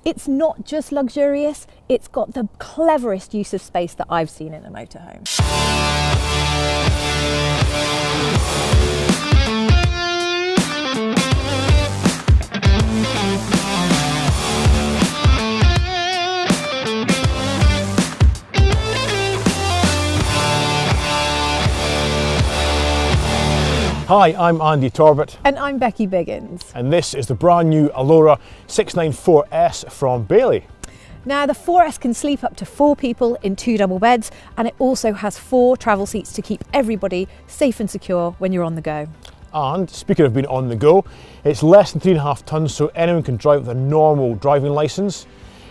It's not just luxurious, it's got the cleverest use of space that I've seen in a motorhome. Hi, I'm Andy Torbett. And I'm Becky Biggins. And this is the brand new Alora 694S from Bailey. Now the 4S can sleep up to 4 people in 2 double beds, and it also has 4 travel seats to keep everybody safe and secure when you're on the go. And speaking of being on the go, it's less than 3.5 tonnes, so anyone can drive with a normal driving licence.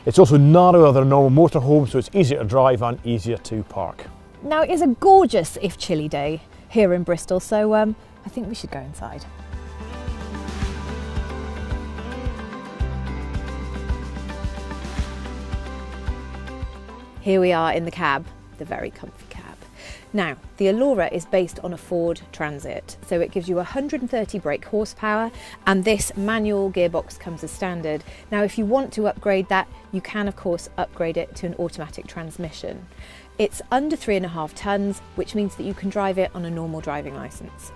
It's also narrower than a normal motorhome, so it's easier to drive and easier to park. Now it is a gorgeous, if chilly, day here in Bristol, so I think we should go inside. Here we are in the cab, the very comfy cab. Now, the Alora is based on a Ford Transit, so it gives you 130 brake horsepower, and this manual gearbox comes as standard. Now, if you want to upgrade that, you can of course upgrade it to an automatic transmission. It's under 3.5 tonnes, which means that you can drive it on a normal driving licence.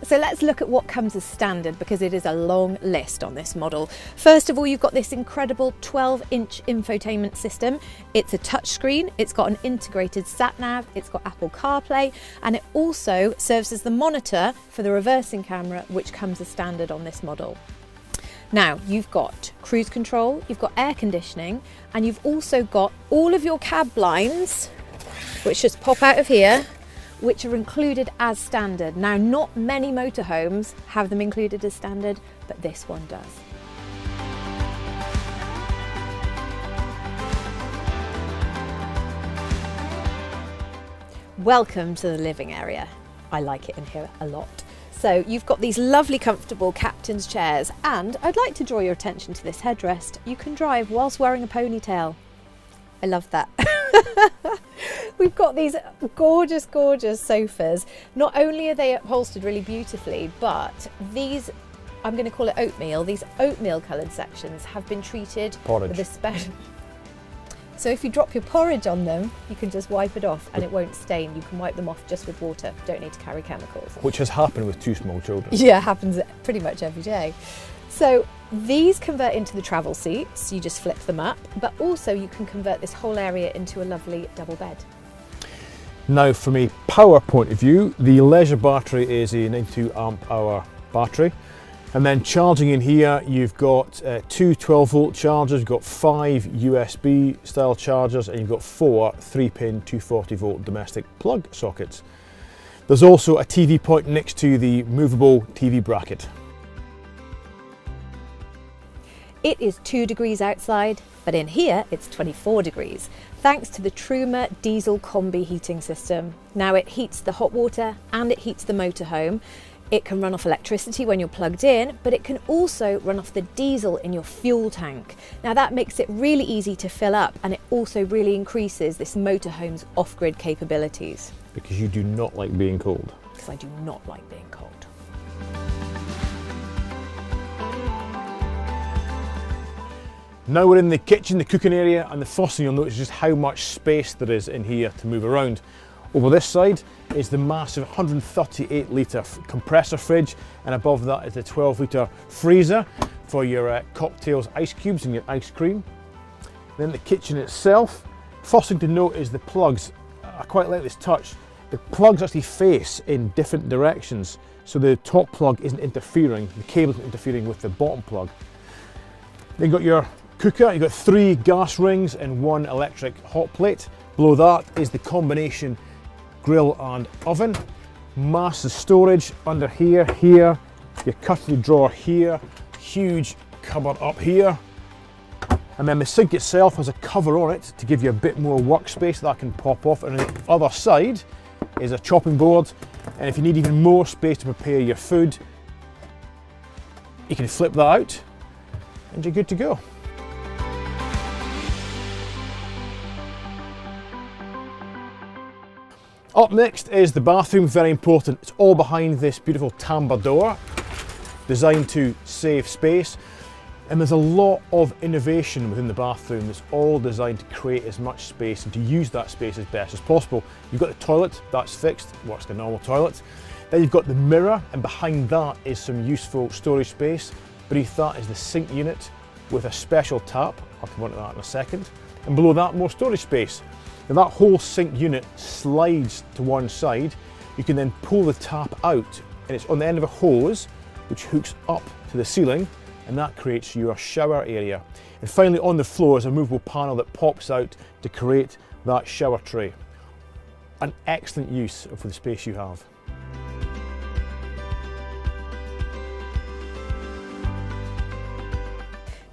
So let's look at what comes as standard, because it is a long list on this model. First of all, you've got this incredible 12-inch infotainment system. It's a touchscreen, it's got an integrated sat-nav, it's got Apple CarPlay, and it also serves as the monitor for the reversing camera, which comes as standard on this model. Now, you've got cruise control, you've got air conditioning, and you've also got all of your cab blinds, which just pop out of here, which are included as standard. Now, not many motorhomes have them included as standard, but this one does. Welcome to the living area. I like it in here a lot. So you've got these lovely comfortable captain's chairs, and I'd like to draw your attention to this headrest. You can drive whilst wearing a ponytail. I love that. We've got these gorgeous, gorgeous sofas. Not only are they upholstered really beautifully, but these, I'm going to call it oatmeal, these oatmeal coloured sections have been treated with a special... So if you drop your porridge on them, you can just wipe it off and it won't stain. You can wipe them off just with water. Don't need to carry chemicals. Which has happened with 2 small children. Yeah, happens pretty much every day. So these convert into the travel seats, you just flip them up, but also you can convert this whole area into a lovely double bed. Now, from a power point of view, the leisure battery is a 92 amp hour battery. And then charging in here, you've got 2 12-volt chargers, you've got 5 USB style chargers, and you've got 4 3-pin 240-volt domestic plug sockets. There's also a TV point next to the movable TV bracket. It is 2 degrees outside, but in here it's 24 degrees, thanks to the Truma diesel combi heating system. Now it heats the hot water and it heats the motorhome. It can run off electricity when you're plugged in, but it can also run off the diesel in your fuel tank. Now that makes it really easy to fill up, and it also really increases this motorhome's off-grid capabilities. Because you do not like being cold. Because I do not like being cold. Now we're in the kitchen, the cooking area, and the first thing you'll notice is just how much space there is in here to move around. Over this side is the massive 138 litre compressor fridge, and above that is the 12 litre freezer for your cocktails, ice cubes and your ice cream. Then the kitchen itself, first thing to note is the plugs. I quite like this touch. The plugs actually face in different directions, so the top plug isn't interfering, the cable isn't interfering with the bottom plug. Then you've got your cooker, you've got 3 gas rings and 1 electric hot plate. Below that is the combination grill and oven. Massive storage under here, your cutlery drawer here, huge cupboard up here. And then the sink itself has a cover on it to give you a bit more workspace that can pop off. And on the other side is a chopping board. And if you need even more space to prepare your food, you can flip that out and you're good to go. Up next is the bathroom, very important. It's all behind this beautiful tambour door, designed to save space. And there's a lot of innovation within the bathroom that's all designed to create as much space and to use that space as best as possible. You've got the toilet, that's fixed, works like a normal toilet. Then you've got the mirror, and behind that is some useful storage space. Beneath that is the sink unit with a special tap. I'll come on to that in a second. And below that, more storage space. Now that whole sink unit slides to one side. You can then pull the tap out, and it's on the end of a hose which hooks up to the ceiling, and that creates your shower area. And finally, on the floor is a movable panel that pops out to create that shower tray. An excellent use for the space you have.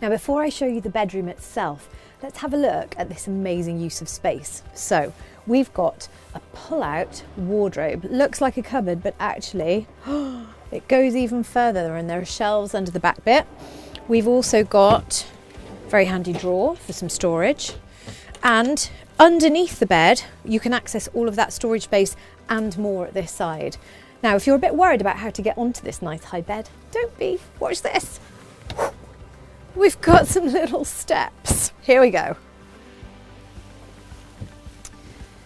Now, before I show you the bedroom itself, let's have a look at this amazing use of space. So we've got a pull-out wardrobe. Looks like a cupboard, but actually it goes even further, and there are shelves under the back bit. We've also got a very handy drawer for some storage, and underneath the bed you can access all of that storage space and more at this side. Now, if you're a bit worried about how to get onto this nice high bed, don't be. Watch this. We've got some little steps. Here we go.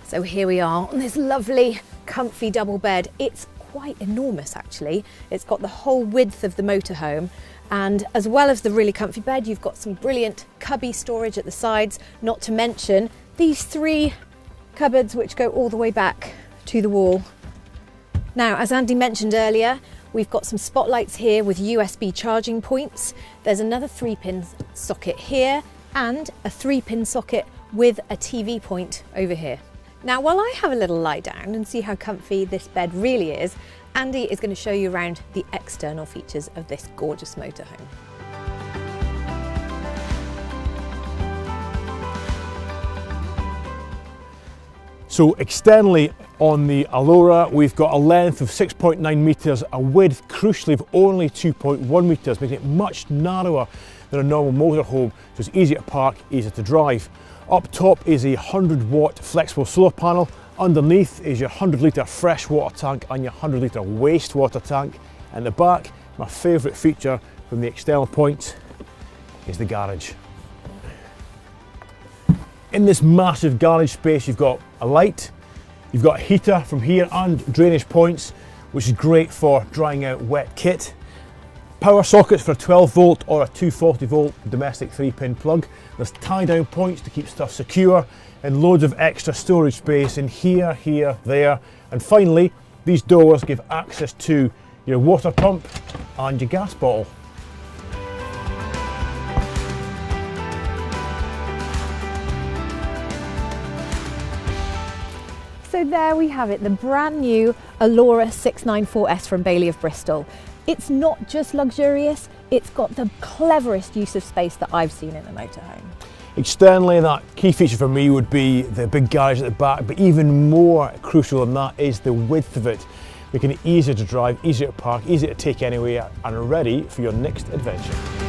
So here we are on this lovely comfy double bed. It's quite enormous actually. It's got the whole width of the motorhome, and as well as the really comfy bed, you've got some brilliant cubby storage at the sides, not to mention these 3 cupboards which go all the way back to the wall. Now, as Andy mentioned earlier, we've got some spotlights here with USB charging points. There's another 3-pin socket here and a 3-pin socket with a TV point over here. Now, while I have a little lie down and see how comfy this bed really is, Andy is going to show you around the external features of this gorgeous motorhome. So externally on the Alora, we've got a length of 6.9 metres, a width crucially of only 2.1 metres, making it much narrower than a normal motorhome, so it's easier to park, easier to drive. Up top is a 100-watt flexible solar panel. Underneath is your 100-litre freshwater tank and your 100-litre wastewater tank. And the back, my favourite feature from the external point, is the garage. In this massive garage space, you've got a light, you've got a heater from here and drainage points, which is great for drying out wet kit. Power sockets for a 12-volt or a 240-volt domestic 3-pin plug. There's tie-down points to keep stuff secure, and loads of extra storage space in here, here, there. And finally, these doors give access to your water pump and your gas bottle. So there we have it, the brand new Alora 694S from Bailey of Bristol. It's not just luxurious, it's got the cleverest use of space that I've seen in a motorhome. Externally, that key feature for me would be the big garage at the back, but even more crucial than that is the width of it, making it easier to drive, easier to park, easier to take anywhere, and ready for your next adventure.